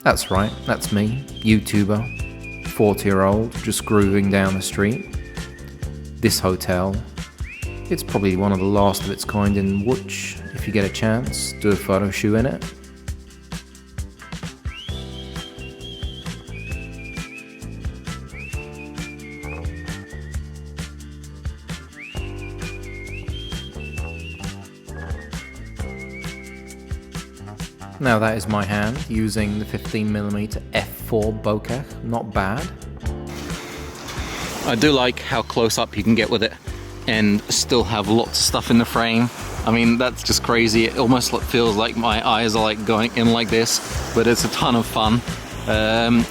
That's right, that's me, YouTuber, 40-year-old, just grooving down the street. This hotel, it's probably one of the last of its kind in Łódź. If you get a chance, do a photo shoot in it. Now that is my hand using the 15mm f4 bokeh, not bad. I do like how close up you can get with it and still have lots of stuff in the frame. I mean, that's just crazy. It almost feels like my eyes are like going in like this, but it's a ton of fun.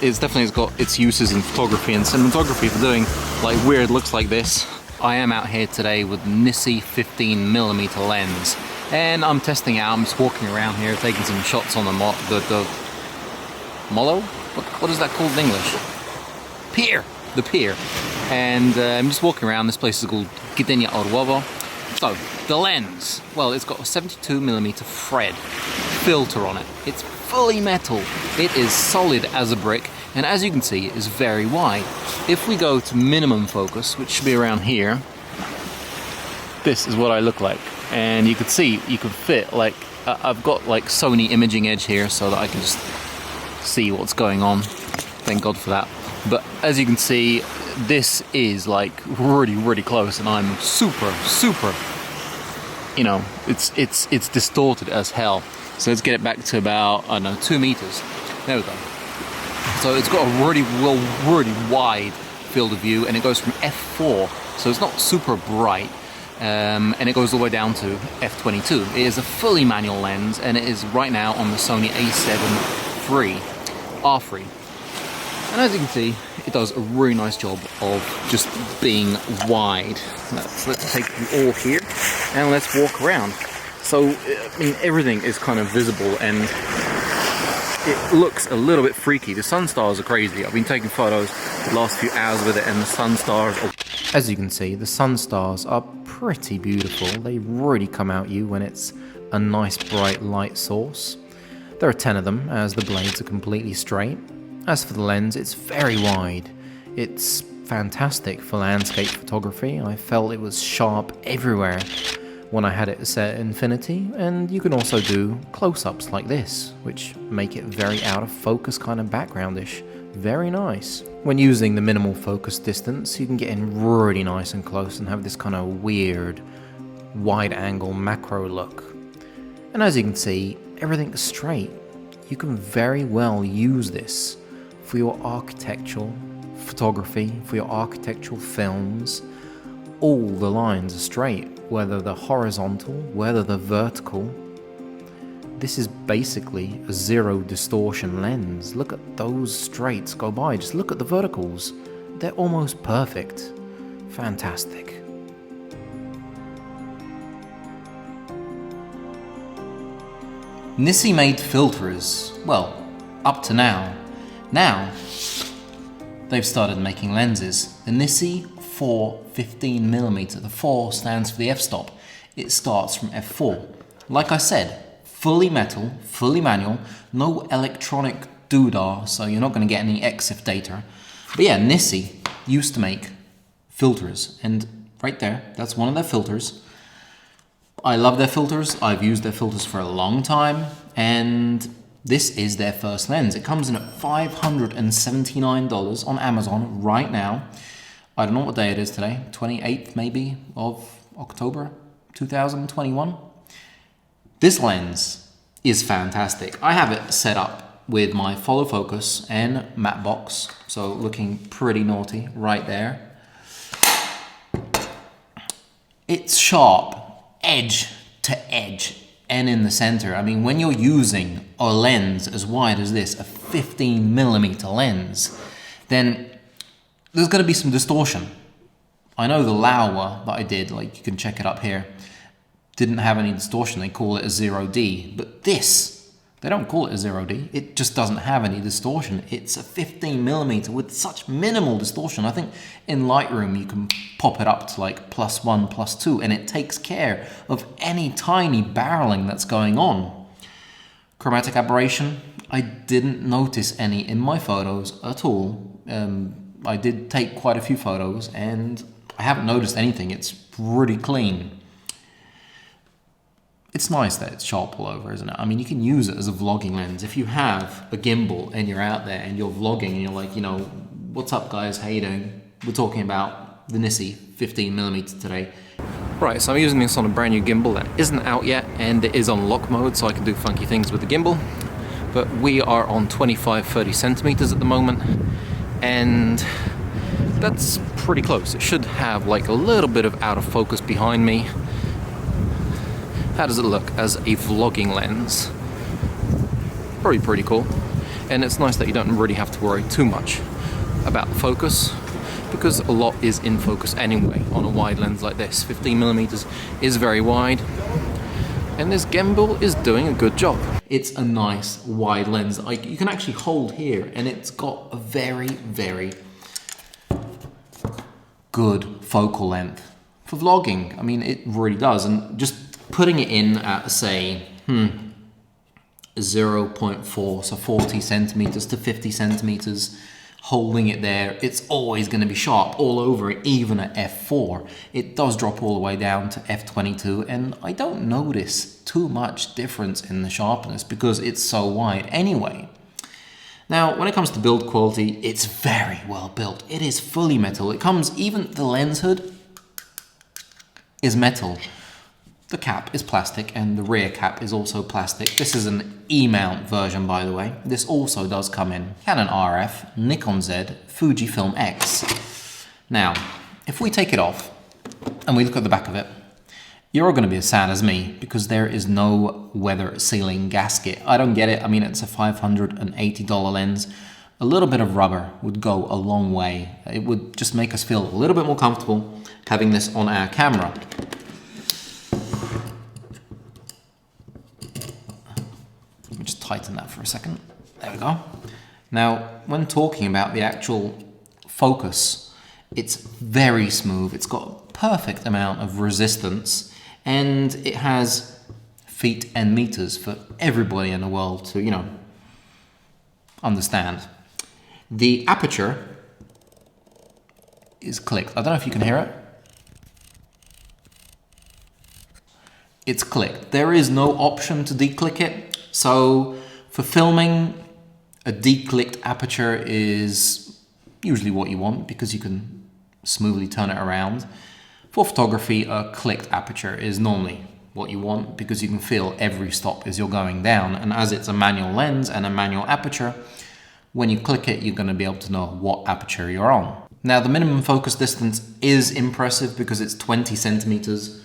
It's definitely got its uses in photography and cinematography for doing like weird looks like this. I am out here today with Nisi 15mm lens. And I'm testing out, I'm just walking around here, taking some shots on the molo? What is that called in English? Pier! The pier. And I'm just walking around, this place is called Gdynia Orłowo. So, the lens, well, it's got a 72mm Fred filter on it. It's fully metal, it is solid as a brick, and as you can see, it is very wide. If we go to minimum focus, which should be around here, this is what I look like. And you could see, you could fit, like, I've got like Sony imaging edge here so that I can just see what's going on. Thank God for that. But as you can see, this is like really close, and I'm super, you know, it's distorted as hell. So let's get it back to about, I don't know, 2 meters. There we go. So it's got a really wide field of view, and it goes from f4, so it's not super bright. And it goes all the way down to f22. It is a fully manual lens, and it is right now on the Sony A7 R3. And as you can see, it does a really nice job of just being wide. Let's take you all here and let's walk around. So, I mean, everything is kind of visible and it looks a little bit freaky. The sunstars are crazy. I've been taking photos the last few hours with it, and the sunstars are... As you can see, the sunstars are pretty beautiful. They really come out you when it's a nice bright light source. There are 10 of them, as the blades are completely straight. As for the lens, it's very wide. It's fantastic for landscape photography. I felt it was sharp everywhere when I had it set at infinity, and you can also do close-ups like this, which make it very out of focus kind of backgroundish. Very nice. When using the minimal focus distance, you can get in really nice and close and have this kind of weird wide angle macro look. And as you can see, everything's straight. You can very well use this for your architectural photography, for your architectural films. All the lines are straight, whether they're horizontal, whether they're vertical. This is basically a zero distortion lens. Look at those straights go by, just look at the verticals. They're almost perfect. Fantastic. Nisi made filters, well, up to now. Now, they've started making lenses. The Nisi 15mm, the 4 stands for the f-stop. It starts from f4. Like I said, fully metal, fully manual, no electronic doodah, so you're not going to get any EXIF data. But yeah, Nisi used to make filters, and right there, that's one of their filters. I love their filters, I've used their filters for a long time, and this is their first lens. It comes in at $579 on Amazon right now. I don't know what day it is today, 28th maybe of October 2021. This lens is fantastic. I have it set up with my follow focus and matte box, so looking pretty naughty right there. It's sharp, edge to edge, and in the center. I mean, when you're using a lens as wide as this, a 15mm lens, then there's going to be some distortion. I know the Laowa that I did, like you can check it up here, didn't have any distortion. They call it a 0D, but this, they don't call it a 0D. It just doesn't have any distortion. It's a 15mm with such minimal distortion. I think in Lightroom you can pop it up to like +1, +2, and it takes care of any tiny barreling that's going on. Chromatic Aberration, I didn't notice any in my photos at all. I did take quite a few photos and I haven't noticed anything. It's pretty clean. It's nice that it's sharp all over, isn't it? I mean, you can use it as a vlogging lens. If you have a gimbal and you're out there and you're vlogging and you're like, you know, what's up guys, how you doing? We're talking about the Nisi 15mm today. Right, so I'm using this on a brand new gimbal that isn't out yet, and it is on lock mode, so I can do funky things with the gimbal. But we are on 25-30 centimeters at the moment, and that's pretty close. It should have like a little bit of out of focus behind me. How does it look as a vlogging lens? Probably pretty cool. And it's nice that you don't really have to worry too much about the focus, because a lot is in focus anyway on a wide lens like this. 15mm is very wide, and this gimbal is doing a good job. It's a nice wide lens. You can actually hold here, and it's got a very, very good focal length for vlogging. I mean, it really does. And just putting it in at, say, 0.4, so 40 centimeters to 50 centimeters, holding it there, it's always going to be sharp all over it, even at f4. It does drop all the way down to f22, and I don't notice too much difference in the sharpness because it's so wide anyway. Now, when it comes to build quality, it's very well built. It is fully metal. It comes, even the lens hood is metal. The cap is plastic and the rear cap is also plastic. This is an E-mount version, by the way. This also does come in Canon RF, Nikon Z, Fujifilm X. Now, if we take it off and we look at the back of it, you're all going to be as sad as me because there is no weather sealing gasket. I don't get it. I mean, it's a $580 lens. A little bit of rubber would go a long way. It would just make us feel a little bit more comfortable having this on our camera. Let me just tighten that for a second. There we go. Now, when talking about the actual focus, it's very smooth. It's got a perfect amount of resistance, and it has feet and meters for everybody in the world to, you know, understand. The aperture is clicked. I don't know if you can hear it. It's clicked. There is no option to declick it. So for filming, a declicked aperture is usually what you want because you can smoothly turn it around. For photography, a clicked aperture is normally what you want because you can feel every stop as you're going down. And as it's a manual lens and a manual aperture, when you click it, you're going to be able to know what aperture you're on. Now, the minimum focus distance is impressive because it's 20 centimeters,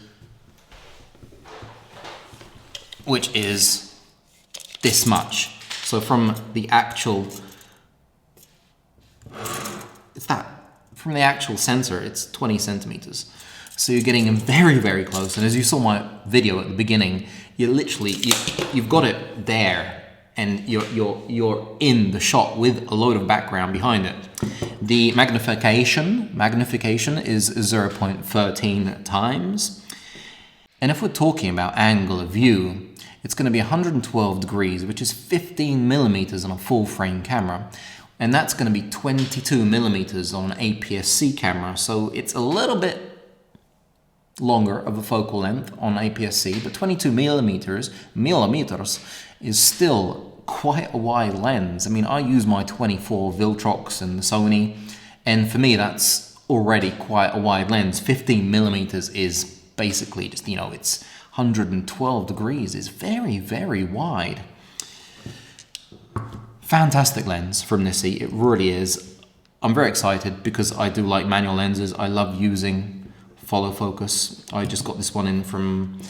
which is this much. So from the actual, from the actual sensor, it's 20 centimeters. So you're getting very, very close. And as you saw my video at the beginning, you literally, you've got it there and you're in the shot with a load of background behind it. The magnification is 0.13 times. And if we're talking about angle of view, it's going to be 112 degrees, which is 15 millimeters on a full frame camera. And that's going to be 22 millimeters on an APS-C camera. So it's a little bit longer of a focal length on APS-C, but 22 millimeters is still quite a wide lens. I mean, I use my 24 Viltrox and the Sony, and for me that's already quite a wide lens. 15 millimeters is basically just, you know, it's 112 degrees. It's very, very wide. Fantastic lens from Nisi, it really is. I'm very excited because I do like manual lenses. I love using follow focus. I just got this one in from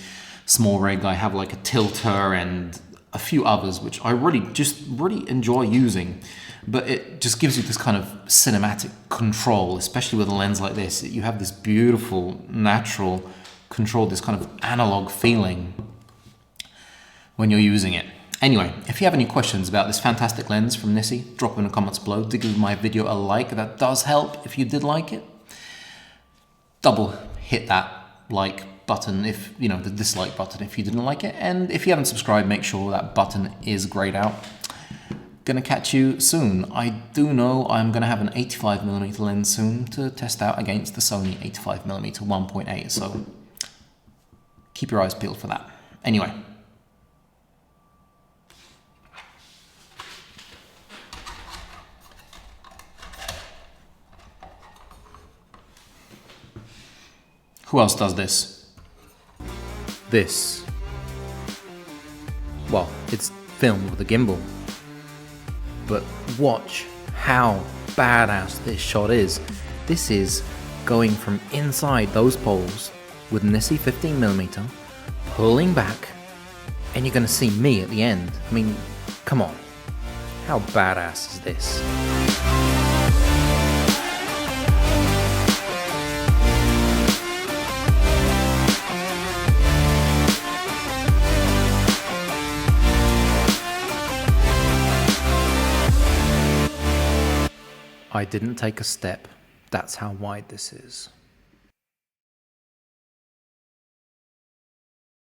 Small Rig. I have like a tilter and a few others which I really enjoy using, but it just gives you this kind of cinematic control, especially with a lens like this. You have this beautiful natural control, this kind of analog feeling when you're using it. Anyway, if you have any questions about this fantastic lens from Nisi, drop in the comments below. Do give my video a like, that does help if you did like it. Double hit that like button if, you know, the dislike button if you didn't like it. And if you haven't subscribed, make sure that button is grayed out. Gonna catch you soon. I do know I'm gonna have an 85mm lens soon to test out against the Sony 85mm 1.8, so keep your eyes peeled for that. Anyway. Who else does this? This. Well, it's filmed with a gimbal. But watch how badass this shot is. This is going from inside those poles with Nisi 15mm, pulling back, and you're going to see me at the end. I mean, come on. How badass is this? I didn't take a step. That's how wide this is.